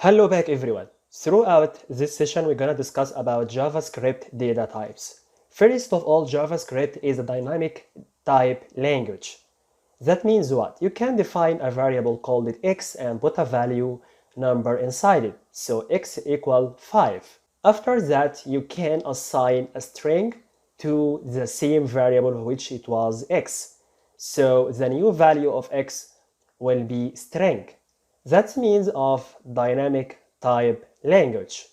Hello back everyone. Throughout this session, we're going to discuss about JavaScript data types. First of all, JavaScript is a dynamic type language. That means what? You can define a variable called x and put a value number inside it. So x equal 5. After that, you can assign a string to the same variable which it was x. So the new value of x will be string. That means of dynamic type language.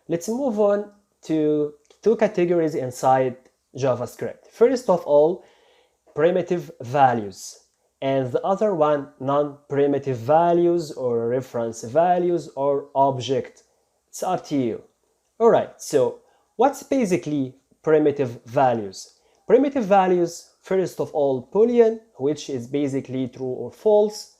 Let's move on to two categories inside JavaScript. First of all, primitive values, and the other one, non-primitive values or reference values or object. It's up to you. Alright, so what's basically primitive values? Primitive values, first of all, Boolean, which is basically true or false,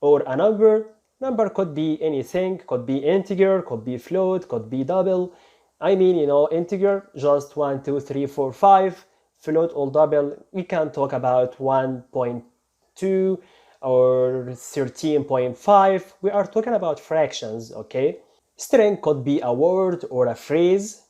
or a number. Number could be anything, could be integer, could be float, could be double. I mean, integer, just 1, 2, 3, 4, 5. Float or double, we can talk about 1.2 or 13.5. We are talking about fractions, okay? String could be a word or a phrase.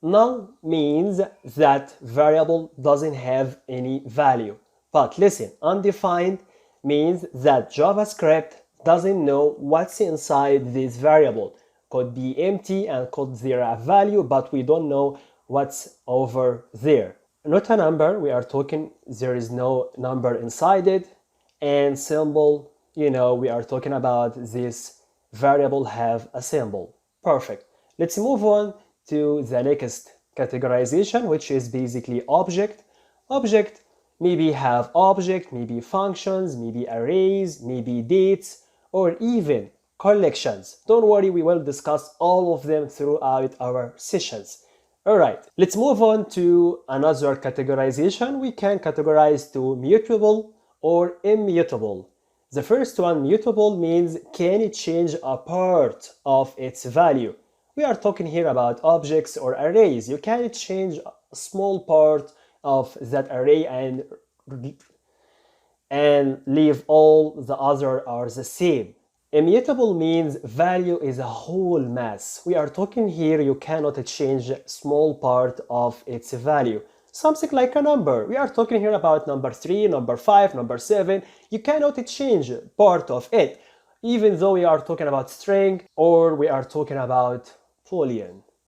Null means that variable doesn't have any value. But listen, undefined means that JavaScript doesn't know what's inside this variable. Could be empty and could there a value, but we don't know what's over there. Not a number, we are talking there is no number inside it. And symbol, we are talking about this variable have a symbol. Perfect. Let's move on to the next categorization, which is basically object. Object maybe have object, maybe functions, maybe arrays, maybe dates, or even collections. Don't worry, we will discuss all of them throughout our sessions. Alright, let's move on to another categorization. We can categorize to mutable or immutable. The first one, mutable, means can it change a part of its value? We are talking here about objects or arrays. You can change a small part of that array and leave all the other are the same. Immutable means value is a whole mass. We are talking here you cannot change a small part of its value. Something like a number. We are talking here about number 3, number 5, number 7. You cannot change part of it, even though we are talking about string or we are talking about Boolean.